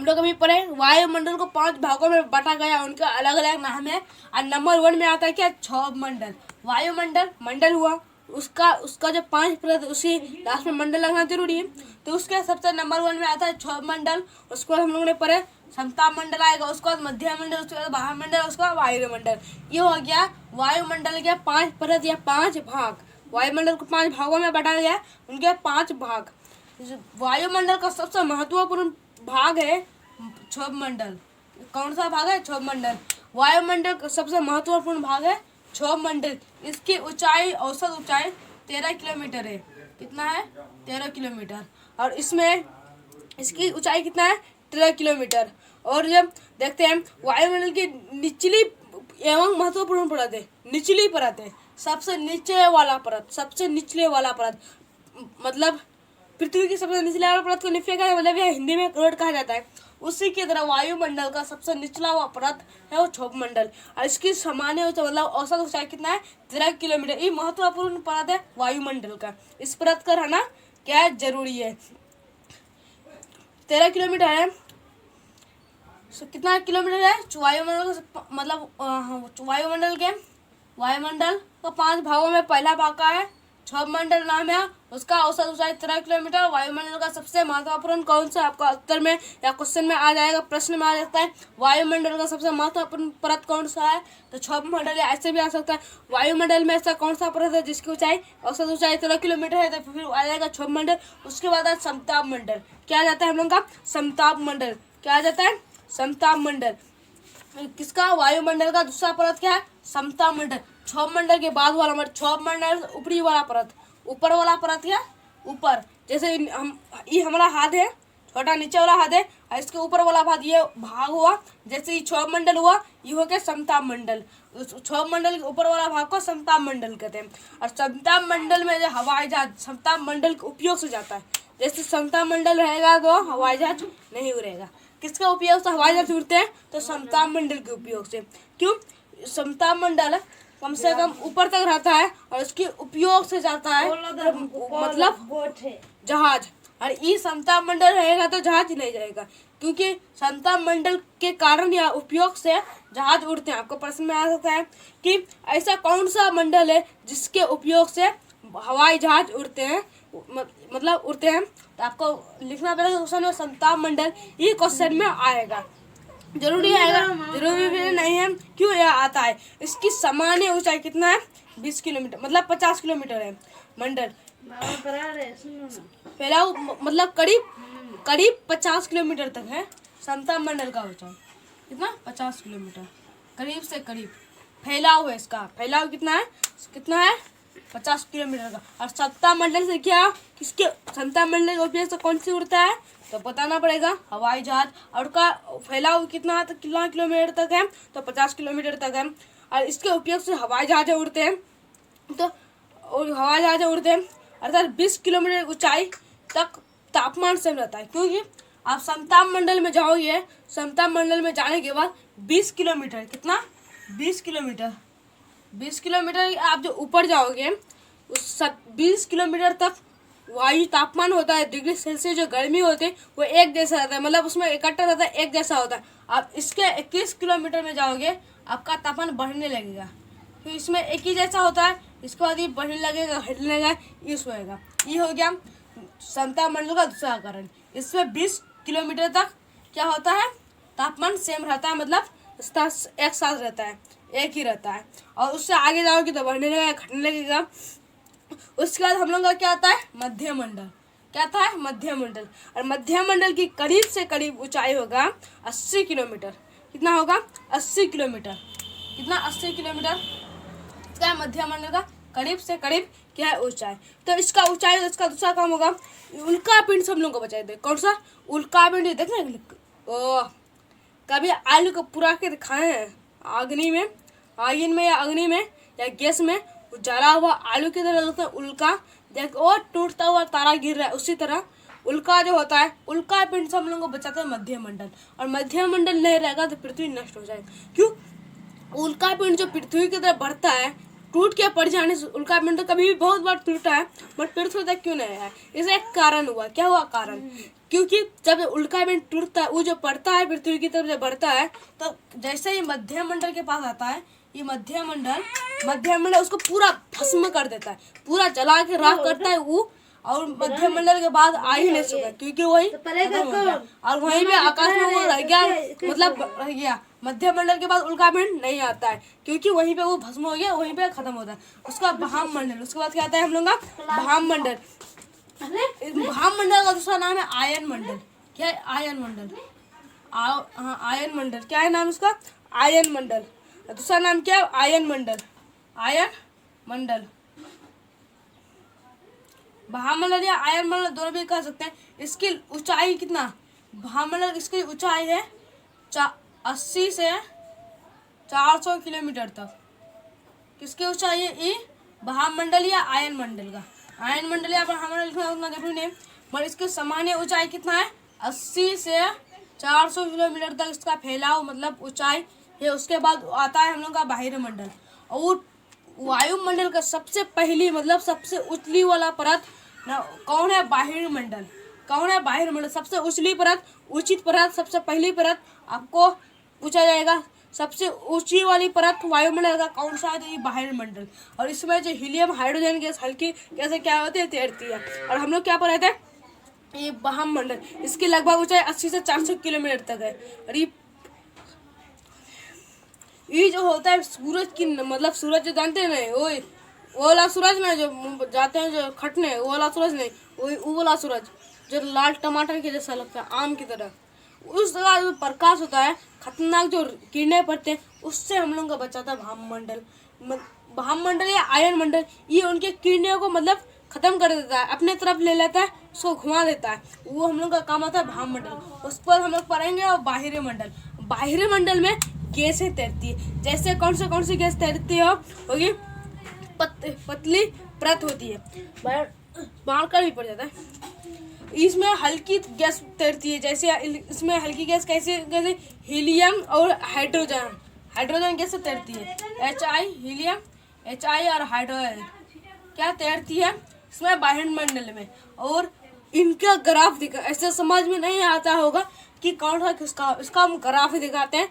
हम लोग अभी पढ़े वायुमंडल को 5 भागों में बांटा गया, उनका अलग अलग नाम है। और नंबर 1 में आता है क्या, क्षोभ मंडल। वायुमंडल मंडल हुआ, उसका जो 5 परत उसी लास्ट में मंडल लगना जरूरी है। तो उसके सबसे नंबर 1 में आता है क्षोभ मंडल। उसके बाद हम लोगों ने पढ़े समताप मंडल आएगा, उसके बाद मध्य मंडल, उसके बाद महामंडल, उसके बाद वायुमंडल। ये हो गया वायुमंडल के 5 परत या 5 भाग। वायुमंडल को 5 भागों में बांटा गया, उनके 5 भाग। वायुमंडल का सबसे महत्वपूर्ण भाग है क्षोभ मंडल। कौन सा भाग है, क्षोभ मंडल। वायुमंडल का सबसे महत्वपूर्ण भाग है क्षोभ मंडल। इसकी ऊंचाई, औसत ऊंचाई 13 किलोमीटर है। कितना है, 13 किलोमीटर। और इसमें इसकी ऊंचाई कितना है, 13 किलोमीटर। और जब देखते हैं वायुमंडल की निचली एवं महत्वपूर्ण परत है, निचली परत है, सबसे नीचे वाला परत, सबसे निचले वाला परत, मतलब पृथ्वी की सबसे निचले वाला परत को निम्फिया का मतलब यह हिंदी में करोड़ कहा जाता है। उसी की तरह वायुमंडल का सबसे निचला हुआ परत है वो क्षोभ मंडल। और इसकी सामान्य मतलब औसत ऊंचाई कितना है, 13 किलोमीटर। ये महत्वपूर्ण परत है वायुमंडल का। इस परत का रहना क्या जरूरी है। 13 किलोमीटर है। कितना किलोमीटर है वायुमंडल का, मतलब वायुमंडल को 5 भागों में पहला भाग का है क्षोभ मंडल नाम है, उसका औसत ऊंचाई 13 किलोमीटर। वायुमंडल का सबसे महत्वपूर्ण कौन सा, आपका उत्तर में या क्वेश्चन में आ जाएगा, प्रश्न में आ जाता है वायुमंडल का सबसे महत्वपूर्ण परत कौन सा है, तो क्षोभ मंडल। ऐसे भी आ सकता है वायुमंडल में ऐसा कौन सा परत है जिसकी ऊंचाई, औसत ऊंचाई 13 किलोमीटर है, तो फिर आ जाएगा क्षोभ मंडल। उसके बाद है समताप मंडल। क्या आ जाता है हम लोग का, समताप मंडल। क्या आ जाता है, समताप मंडल। किसका, वायुमंडल का दूसरा परत क्या है, समताप मंडल। क्षोभ मंडल के बाद वाला क्षोभ मंडल ऊपरी वाला परत, ऊपर वाला परत क्या, ऊपर। जैसे ये हमारा हाथ है, छोटा नीचे वाला हाथ है, और इसके ऊपर वाला भाग ये भाग हुआ, जैसे ये क्षोभ मंडल हुआ, ये हो गया समताप मंडल। क्षोभ मंडल के ऊपर वाला भाग को समताप मंडल कहते हैं। और समताप मंडल में जो हवाई जहाज समताप मंडल के उपयोग से जाता है, जैसे समताप मंडल रहेगा तो हवाई जहाज नहीं उड़ेगा। किसका उपयोग से हवाई जहाज उड़ते हैं, तो समताप मंडल के उपयोग से। क्यों, समताप मंडल कम से कम ऊपर तक रहता है और उसके उपयोग से जाता है मतलब जहाज। और ये समताप मंडल रहेगा तो जहाज नहीं जाएगा, क्योंकि समताप मंडल के कारण या उपयोग से जहाज उड़ते हैं। आपको प्रश्न में आ सकता है कि ऐसा कौन सा मंडल है जिसके उपयोग से हवाई जहाज उड़ते हैं, मतलब उड़ते हैं। तो आपको लिखना पड़ेगा क्वेश्चन में समताप मंडल। ये क्वेश्चन में आएगा, जरूरी आएगा, जरूरी भी नहीं है। क्यों यह आता है, इसकी सामान्य ऊंचाई कितना है, 20 किलोमीटर, मतलब 50 किलोमीटर है मंडल। फैलाव मतलब करीब 50 किलोमीटर तक है समताप मंडल का ऊंचाई। कितना, 50 किलोमीटर, करीब से करीब। फैलाव है इसका, फैलाव कितना है 50 किलोमीटर का। और समताप मंडल से क्या, किसके, समताप मंडल के उपयोग से कौन सी उड़ता है, तो बताना पड़ेगा हवाई जहाज। और उसका फैलाव कितना किलोमीटर तक है, तो 50 किलोमीटर तक है। और इसके उपयोग से हवाई जहाज उड़ते हैं, तो हवाई जहाज उड़ते हैं, अर्थात 20 किलोमीटर ऊंचाई तक तापमान सेम रहता है। क्योंकि आप समताप मंडल में जाओगे, समताप मंडल में जाने के बाद 20 किलोमीटर, कितना, 20 किलोमीटर आप जो ऊपर जाओगे, उस 20 किलोमीटर तक वायु तापमान होता है डिग्री सेल्सियस, जो गर्मी होती है वो एक जैसा रहता है, मतलब उसमें इकट्ठा रहता है, एक जैसा होता है। आप इसके 21 किलोमीटर में जाओगे, आपका तापमान बढ़ने लगेगा, फिर इसमें एक ही जैसा होता है, इसके बाद ये बढ़ने लगेगा, घटने लगेगा, ये होएगा। ये हो गया समताप मंडल का दूसरा कारण। इसमें 20 किलोमीटर तक क्या होता है, तापमान सेम रहता है, मतलब एक साथ रहता है, एक ही रहता है। और उससे आगे जाओगे तो बढ़ने लगेगा, घटने लगेगा। उसके बाद हम लोग का क्या आता है, मध्य मंडल। क्या आता है, मध्य मंडल। और मध्य मंडल की करीब से करीब ऊंचाई होगा 80 किलोमीटर। कितना होगा, 80 किलोमीटर। कितना, 80 किलोमीटर। क्या है, मध्य मंडल का करीब से करीब क्या है ऊंचाई। तो इसका ऊंचाई, इसका दूसरा काम होगा उल्का पिंड से हम लोग को बचाए दे। कौन सा, उल्का पिंड, देखना कभी आलू को पुरा के दिखाए हैं आगनी में, आगिन में या अग्नि में या गैस में, जला हुआ आलू की तरह लगता है उल्का, देख और टूटता हुआ तारा गिर रहा है। उसी तरह उल्का जो होता है, उल्का पिंड से हम लोग को बचाता है मध्य मंडल। और मध्य मंडल नहीं रहेगा तो पृथ्वी नष्ट हो जाएगी। क्यों, उल्का पिंड जो पृथ्वी की तरफ बढ़ता है, टूट के पड़ जाने से उल्का पिंड तो कभी भी बहुत बार टूटा है, बट फिर से तक क्यों नहीं है? इसका एक कारण हुआ। क्या हुआ कारण? क्योंकि जब उल्का पिंड टूटता है, वो जो पड़ता है पृथ्वी की तरफ जब बढ़ता है, तो जैसे ही मध्य मंडल के पास आता है, ये मध्य मंडल उसको पूरा भस्म कर देता है, पूरा जला के राख करता है वो। और मध्य मंडल के बाद आ ही नहीं सका, क्योंकि वही खत्म हो गया और वहीं पे आकाश में वो रह गया, मतलब रह गया। मध्य मंडल के बाद उल्का पिंड नहीं आता है, क्योंकि वहीं पे वो भस्म हो गया, वहीं पे खत्म होता है। उसका भाम मंडल, उसके बाद क्या आता है हम लोग का? भाम मंडल। भाम मंडल का दूसरा नाम है आयन मंडल। क्या है? आयन मंडल। हाँ, आयन मंडल। क्या है नाम उसका? आयन मंडल। दूसरा नाम क्या है? आयन मंडल। आयन मंडल, भामंडल या आयन मंडल दोनों भी कह सकते हैं। इसकी ऊंचाई कितना? भामंडल इसकी ऊंचाई है 80 से 400 किलोमीटर तक। किसकी ऊंचाई है? ये भामंडल या आयन मंडल का। आयन मंडल या भामंडल लिखना उतना जरूरी नहीं, मगर इसकी सामान्य ऊंचाई कितना है? 80 से 400 किलोमीटर तक इसका फैलाव, मतलब ऊंचाई है। उसके बाद आता है हम लोग का बाह्य मंडल। और वायुमंडल का सबसे पहली, मतलब सबसे उछली वाला परत कौन है? बाह्य मंडल। कौन है? बाह्य मंडल। सबसे उछली परत, उचित परत, सबसे पहली परत आपको पूछा जाएगा। सबसे ऊंची वाली परत वायुमंडल का कौन सा है? तो ये बाह्य मंडल। और इसमें जो हीलियम, हाइड्रोजन गैस, हल्की गैसें क्या होती है? तैरती है। और हम लोग क्या पढ़े थे? ये भामंडल, इसकी लगभग ऊंचाई 80 से 400 किलोमीटर तक है। और ये जो होता है सूरज की, मतलब सूरज जो जानते हैं ना, वो वाला सूरज में जो जाते हैं जो खटने, वो वाला सूरज नहीं, वो वाला सूरज जो लाल टमाटर के जैसा लगता है, आम की तरह, उस जगह जो प्रकाश होता है, खतरनाक जो किरणें पड़ते हैं, उससे हम लोग का बचाता है भामंडल। भामंडल या आयन मंडल, ये उनके किरणें को मतलब खत्म कर देता है, अपने तरफ ले लेता है, उसको घुमा देता है। वो हम लोग का काम आता है भामंडल। उस पर हम लोग पढ़ेंगे। और बाह्य मंडल, बाह्य मंडल में गैसें तैरती है। जैसे कौन सी गैस तैरती है? होगी पतली परत होती है, बाढ़ कर भी पड़ जाता है। इसमें हल्की गैस तैरती है। जैसे इसमें हल्की गैस कैसे? हीलियम और हाइड्रोजन गैस तैरती है। हीलियम, HI और हाइड्रोजन क्या तैरती है इसमें? बाह्य मंडल में। और इनका ग्राफ दिखा, ऐसे समझ में नहीं आता होगा कि कौन सा किसका, इसका हम ग्राफ दिखाते हैं